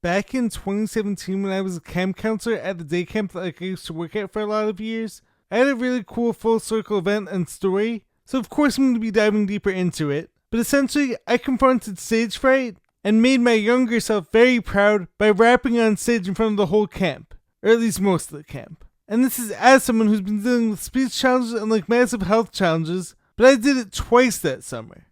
Back in 2017, when I was a camp counselor at the day camp that I used to work at for a lot of years, I had a really cool full circle event and story, so of course I'm going to be diving deeper into it. But essentially, I confronted stage fright and made my younger self very proud by rapping on stage in front of the whole camp, or at least most of the camp. And this is as someone who's been dealing with speech challenges and massive health challenges, but I did it twice that summer.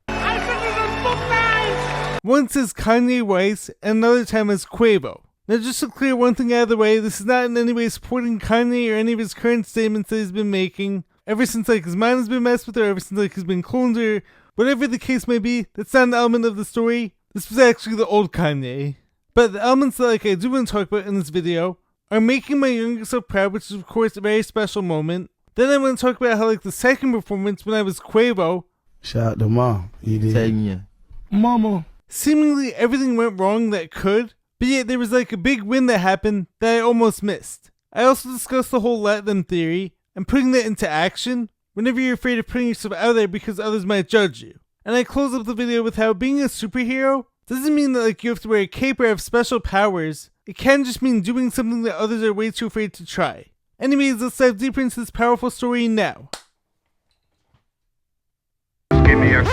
Once as KANYE WEISS, and another time as QUAVO. Now just to clear one thing out of the way, this is not in any way supporting KANYE or any of his current statements that he's been making. Ever since his mind has been messed with, or ever since he's been cloned, or whatever the case may be, that's not an element of the story. This was actually the old KANYE. But the elements that I do want to talk about in this video are making my younger self proud, which is of course a very special moment. Then I want to talk about how the second performance when I was QUAVO. Shout out to Mom. You did. Mama. Seemingly everything went wrong that could, but yet there was a big win that happened that I almost missed. I also discussed the whole let them theory and putting that into action whenever you're afraid of putting yourself out there because others might judge you. And I close up the video with how being a superhero doesn't mean that you have to wear a cape or have special powers. It can just mean doing something that others are way too afraid to try. Anyways, let's dive deeper into this powerful story now. Give me a...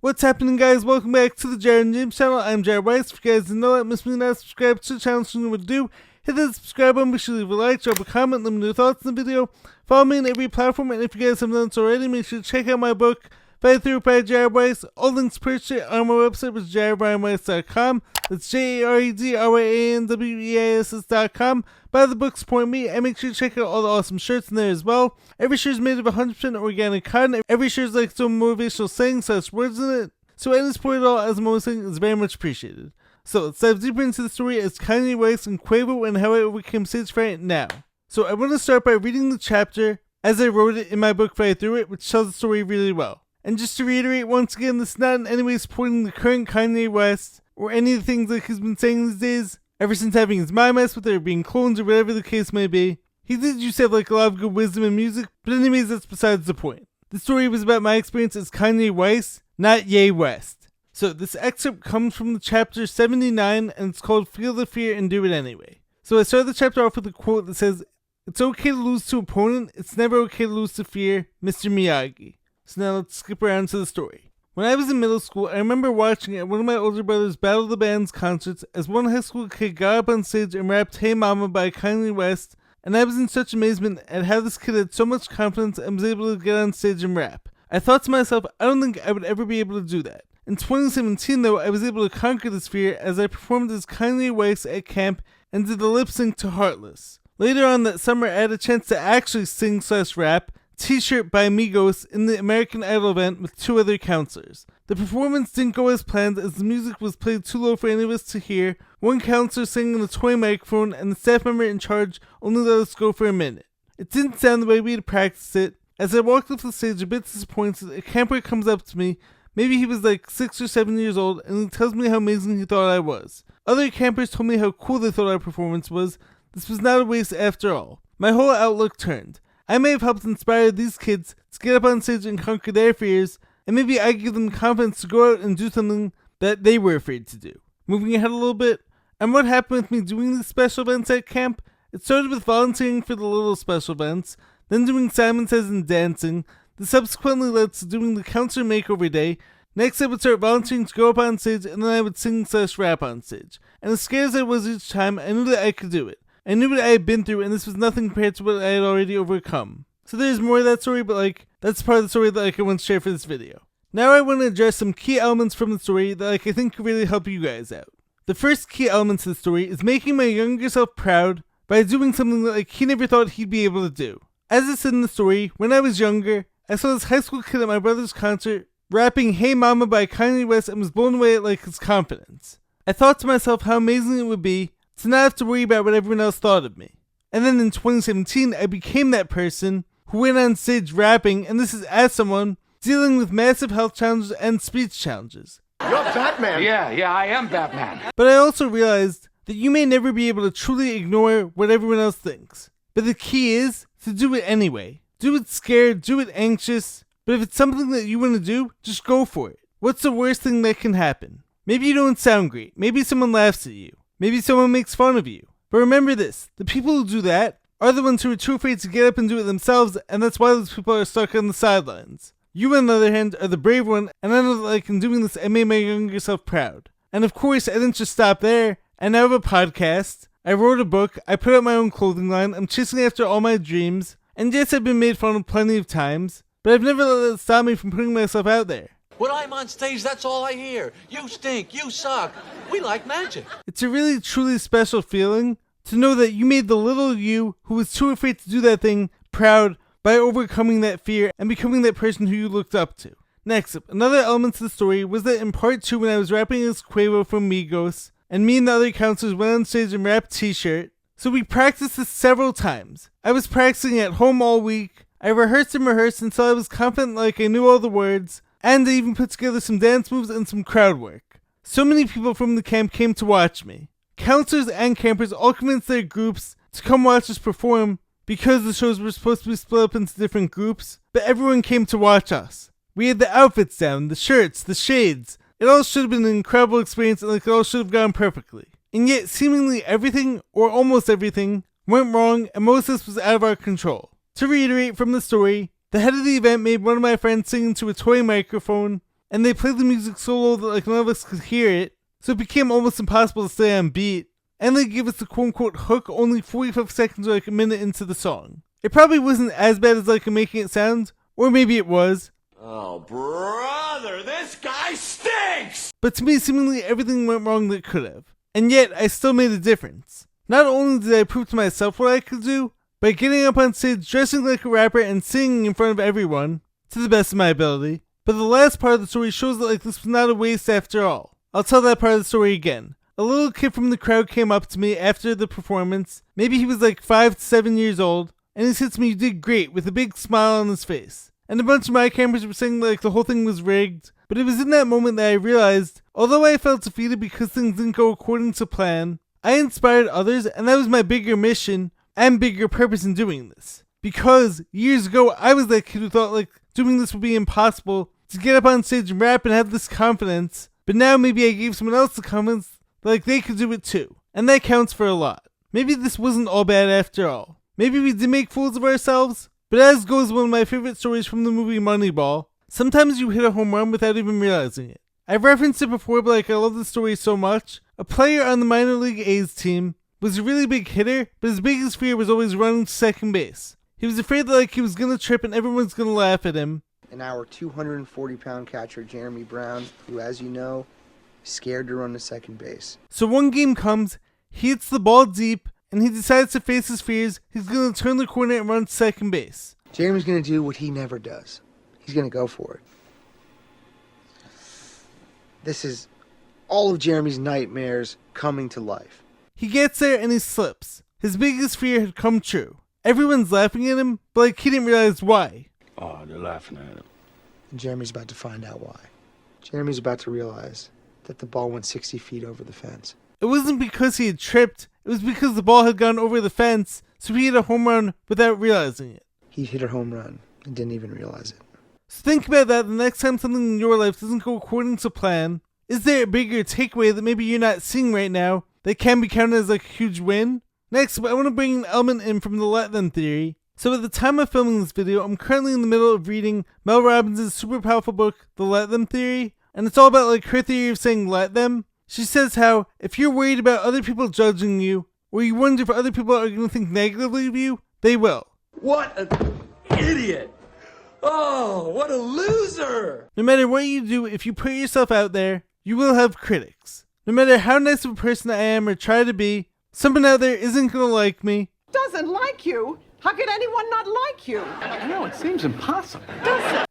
What's happening, guys? Welcome back to the Jared and James channel. I'm Jared Weiss. If you guys didn't know that, miss me not subscribe to the channel, so you know what to do. Hit that subscribe button, be sure to leave a like, drop a comment, let me know your thoughts in the video. Follow me on every platform, and if you guys haven't done so already, make sure to check out my book, Fight Through by Jared Weiss. All links purchased it on my website, which is jaredbryanweiss.com. That's JAREDRYANWEISS.com. Buy the book, support me, and make sure to check out all the awesome shirts in there as well. Every shirt is made of 100% organic cotton. Every shirt is some motivational sayings / words in it. So any support at all, as I'm always saying, is very much appreciated. So let's dive deeper into the story as KANYE WEISS and QUAVO and how I overcame stage fright now. So I want to start by reading the chapter as I wrote it in my book Fight Through It, which tells the story really well. And just to reiterate once again, this is not in any way supporting the current KANYE WEST or any of the things he's been saying these days, ever since having his mind messed with or being clones or whatever the case may be. He did used to have a lot of good wisdom in music, but anyways, that's besides the point. The story was about my experience as KANYE WEISS, not Ye West. So this excerpt comes from the chapter 79, and it's called Feel the Fear and Do It Anyway. So I started the chapter off with a quote that says, "It's okay to lose to opponent, it's never okay to lose to fear, Mr. Miyagi." So now let's skip around to the story. When I was in middle school, I remember watching at one of my older brother's Battle of the Bands concerts as one high school kid got up on stage and rapped Hey Mama by KANYE WEST, and I was in such amazement at how this kid had so much confidence and was able to get on stage and rap. I thought to myself, I don't think I would ever be able to do that. In 2017 though, I was able to conquer this fear as I performed as KANYE WEST at camp and did the lip sync to Heartless. Later on that summer, I had a chance to actually sing / rap T-Shirt by Migos in the American Idol event with 2 other counselors. The performance didn't go as planned as the music was played too low for any of us to hear. One counselor sang on a toy microphone and the staff member in charge only let us go for a minute. It didn't sound the way we had practiced it. As I walked off the stage a bit disappointed, a camper comes up to me. Maybe he was 6 or 7 years old, and he tells me how amazing he thought I was. Other campers told me how cool they thought our performance was. This was not a waste after all. My whole outlook turned. I may have helped inspire these kids to get up on stage and conquer their fears, and maybe I give them confidence to go out and do something that they were afraid to do. Moving ahead a little bit, and what happened with me doing these special events at camp? It started with volunteering for the little special events, then doing Simon Says and dancing. This subsequently led to doing the counselor makeover day. Next I would start volunteering to go up on stage, and then I would sing / rap on stage. And as scared as I was each time, I knew that I could do it. I knew what I had been through, and this was nothing compared to what I had already overcome. So there's more of that story, but that's part of the story that I want to share for this video. Now I want to address some key elements from the story that I think could really help you guys out. The first key element to the story is making my younger self proud by doing something that he never thought he'd be able to do. As I said in the story, when I was younger, I saw this high school kid at my brother's concert rapping Hey Mama by KANYE WEST and was blown away at his confidence. I thought to myself how amazing it would be to not have to worry about what everyone else thought of me. And then in 2017, I became that person who went on stage rapping, and this is as someone dealing with massive health challenges and speech challenges. You're Batman. Yeah, I am Batman. But I also realized that you may never be able to truly ignore what everyone else thinks. But the key is to do it anyway. Do it scared, do it anxious, but if it's something that you want to do, just go for it. What's the worst thing that can happen? Maybe you don't sound great, maybe someone laughs at you, maybe someone makes fun of you. But remember this, the people who do that are the ones who are too afraid to get up and do it themselves, and that's why those people are stuck on the sidelines. You, on the other hand, are the brave one, and I know that like in doing this, I made my younger self proud. And of course, I didn't just stop there. I now have a podcast, I wrote a book, I put out my own clothing line, I'm chasing after all my dreams, and yes, I've been made fun of plenty of times, but I've never let it stop me from putting myself out there. When I'm on stage, that's all I hear. You stink, you suck. We like magic. It's a really, truly special feeling to know that you made the little you who was too afraid to do that thing proud by overcoming that fear and becoming that person who you looked up to. Next up, another element to the story was that in part 2 when I was rapping as QUAVO from Migos, and me and the other counselors went on stage and rapped T-shirt, so we practiced this several times. I was practicing at home all week, I rehearsed until I was confident like I knew all the words, and I even put together some dance moves and some crowd work. So many people from the camp came to watch me. Counselors and campers all convinced their groups to come watch us perform because the shows were supposed to be split up into different groups, but everyone came to watch us. We had the outfits down, the shirts, the shades. It all should have been an incredible experience and like it all should have gone perfectly. And yet, seemingly everything, or almost everything, went wrong and most of this was out of our control. To reiterate from the story, the head of the event made one of my friends sing into a toy microphone, and they played the music so low that like none of us could hear it, so it became almost impossible to stay on beat, and they gave us the quote-unquote hook only 45 seconds or like a minute into the song. It probably wasn't as bad as like making it sound, or maybe it was. Oh, brother, this guy stinks! But to me, seemingly everything went wrong that could have. And yet, I still made a difference. Not only did I prove to myself what I could do, by getting up on stage dressing like a rapper and singing in front of everyone, to the best of my ability, but the last part of the story shows that like this was not a waste after all. I'll tell that part of the story again. A little kid from the crowd came up to me after the performance, maybe he was like 5 to 7 years old, and he said to me, "You did great," with a big smile on his face. And a bunch of my campers were saying like the whole thing was rigged, but it was in that moment that I realized, although I felt defeated because things didn't go according to plan, I inspired others, and that was my bigger mission and bigger purpose in doing this. Because years ago, I was that kid who thought like doing this would be impossible, to get up on stage and rap and have this confidence, but now maybe I gave someone else the confidence that like they could do it too, and that counts for a lot. Maybe this wasn't all bad after all. Maybe we did make fools of ourselves, but as goes one of my favorite stories from the movie Moneyball, sometimes you hit a home run without even realizing it. I've referenced it before, but like I love this story so much. A player on the minor league A's team was a really big hitter, but his biggest fear was always running to second base. He was afraid that like he was gonna trip and everyone's gonna laugh at him. And our 240-pound catcher, Jeremy Brown, who, as you know, is scared to run to second base. So one game comes, he hits the ball deep, and he decides to face his fears. He's gonna turn the corner and run to second base. Jeremy's gonna do what he never does. He's gonna go for it. This is all of Jeremy's nightmares coming to life. He gets there and he slips. His biggest fear had come true. Everyone's laughing at him, but like he didn't realize why. Oh, they're laughing at him. And Jeremy's about to find out why. Jeremy's about to realize that the ball went 60 feet over the fence. It wasn't because he had tripped, it was because the ball had gone over the fence, so he hit a home run without realizing it. He hit a home run and didn't even realize it. So think about that the next time something in your life doesn't go according to plan. Is there a bigger takeaway that maybe you're not seeing right now that can be counted as like a huge win? Next, I want to bring an element in from the let them theory. So at the time of filming this video, I'm currently in the middle of reading Mel Robbins' super powerful book, The Let Them Theory, and it's all about like her theory of saying let them. She says how if you're worried about other people judging you, or you wonder if other people are going to think negatively of you, they will. What an idiot! Oh, what a loser! No matter what you do, if you put yourself out there, you will have critics. No matter how nice of a person I am or try to be, someone out there isn't going to like me. Doesn't like you? How could anyone not like you? I know, it seems impossible.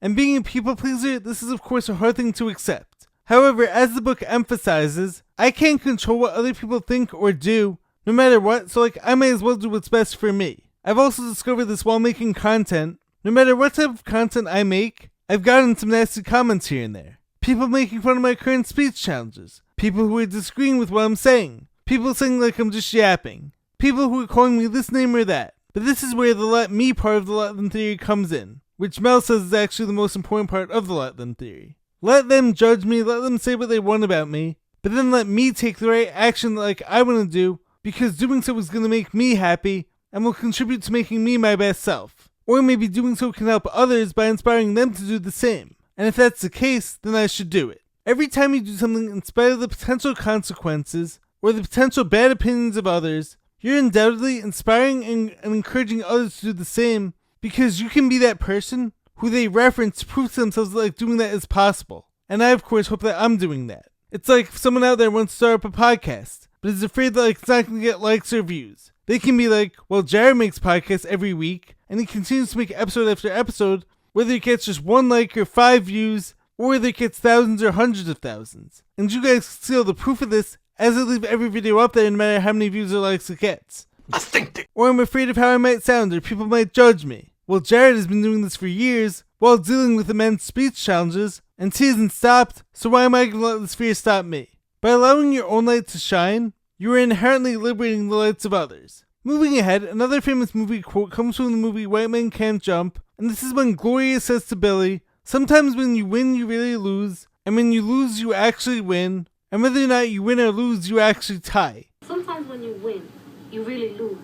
And being a people pleaser, this is of course a hard thing to accept. However, as the book emphasizes, I can't control what other people think or do, no matter what, so like I may as well do what's best for me. I've also discovered this while making content. No matter what type of content I make, I've gotten some nasty comments here and there. people making fun of my current speech challenges, people who are disagreeing with what I'm saying, people saying like I'm just yapping, people who are calling me this name or that. But this is where the let me part of the let them theory comes in, which Mel says is actually the most important part of the let them theory. Let them judge me, let them say what they want about me, but then let me take the right action like I want to do, because doing so is going to make me happy and will contribute to making me my best self. Or maybe doing so can help others by inspiring them to do the same. And if that's the case, then I should do it. Every time you do something in spite of the potential consequences or the potential bad opinions of others, you're undoubtedly inspiring and encouraging others to do the same, because you can be that person who they reference to prove to themselves that like doing that is possible. And I of course hope that I'm doing that. It's like if someone out there wants to start up a podcast, but is afraid that like it's not going to get likes or views. They can be like, well, Jared makes podcasts every week, and he continues to make episode after episode, whether it gets just 1 like or 5 views, or whether it gets thousands or hundreds of thousands. And you guys can see all the proof of this as I leave every video up there no matter how many views or likes it gets. Or I'm afraid of how I might sound or people might judge me. Well, Jared has been doing this for years while dealing with immense speech challenges, and he hasn't stopped, so why am I going to let this fear stop me? By allowing your own light to shine, you are inherently liberating the lights of others. Moving ahead, another famous movie quote comes from the movie White Men Can't Jump, and this is when Gloria says to Billy, sometimes when you win you really lose, and when you lose you actually win, and whether or not you win or lose you actually tie. Sometimes when you win, you really lose.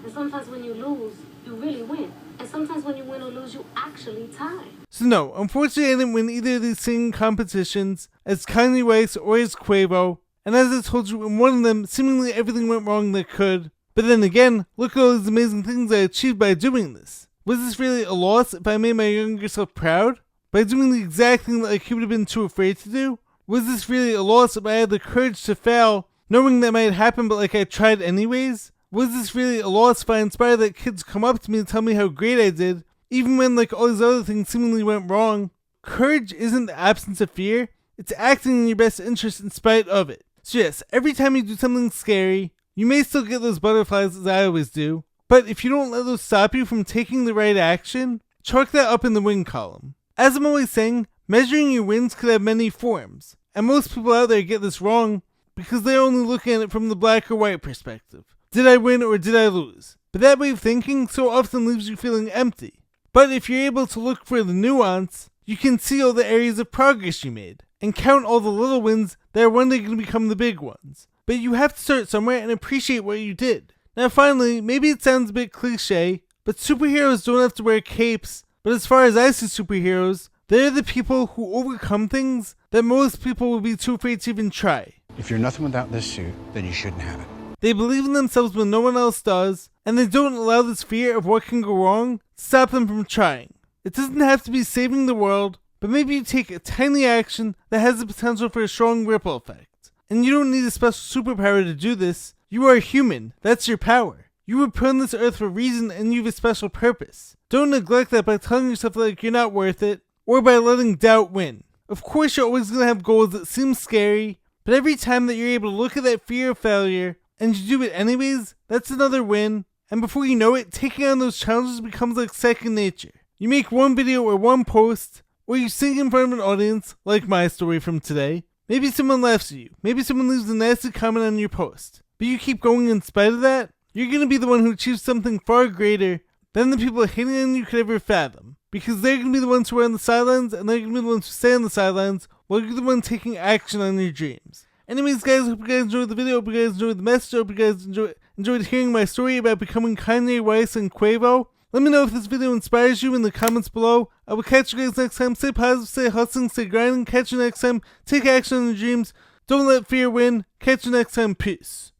And sometimes when you lose, you really win. And sometimes when you win or lose, you actually tie. So no, unfortunately I didn't win either of these singing competitions as KANYE WEISS or as QUAVO, and as I told you, in one of them, seemingly everything went wrong that could. But then again, look at all these amazing things I achieved by doing this. Was this really a loss if I made my younger self proud? By doing the exact thing that he would have been too afraid to do? Was this really a loss if I had the courage to fail, knowing that might happen but I tried anyways? Was this really a loss if I inspired that kids come up to me and tell me how great I did, even when all these other things seemingly went wrong? Courage isn't the absence of fear, it's acting in your best interest in spite of it. So yes, every time you do something scary, you may still get those butterflies as I always do, but if you don't let those stop you from taking the right action, chalk that up in the win column. As I'm always saying, measuring your wins could have many forms, and most people out there get this wrong because they're only looking at it from the black or white perspective. Did I win or did I lose? But that way of thinking so often leaves you feeling empty. But if you're able to look for the nuance, you can see all the areas of progress you made, and count all the little wins that are one day going to become the big ones. But you have to start somewhere and appreciate what you did. Now finally, maybe it sounds a bit cliche, but superheroes don't have to wear capes, but as far as I see superheroes, they're the people who overcome things that most people would be too afraid to even try. If you're nothing without this suit, then you shouldn't have it. They believe in themselves when no one else does, and they don't allow this fear of what can go wrong to stop them from trying. It doesn't have to be saving the world, but maybe you take a tiny action that has the potential for a strong ripple effect. And you don't need a special superpower to do this. You are human. That's your power. You were put on this earth for a reason and you have a special purpose. Don't neglect that by telling yourself you're not worth it, or by letting doubt win. Of course you're always going to have goals that seem scary, but every time that you're able to look at that fear of failure, and you do it anyways, that's another win, and before you know it, taking on those challenges becomes like second nature. You make one video or one post, or you sing in front of an audience, like my story from today. Maybe someone laughs at you, maybe someone leaves a nasty comment on your post, but you keep going in spite of that, you're going to be the one who achieves something far greater than the people hating on you could ever fathom. Because they're going to be the ones who are on the sidelines, and they're going to be the ones who stay on the sidelines, while you're the one taking action on your dreams. Anyways guys, hope you guys enjoyed the video, hope you guys enjoyed the message, hope you guys enjoyed hearing my story about becoming KANYE WEISS and QUAVO. Let me know if this video inspires you in the comments below. I will catch you guys next time. Stay positive, stay hustling, stay grinding. Catch you next time. Take action on your dreams. Don't let fear win. Catch you next time. Peace.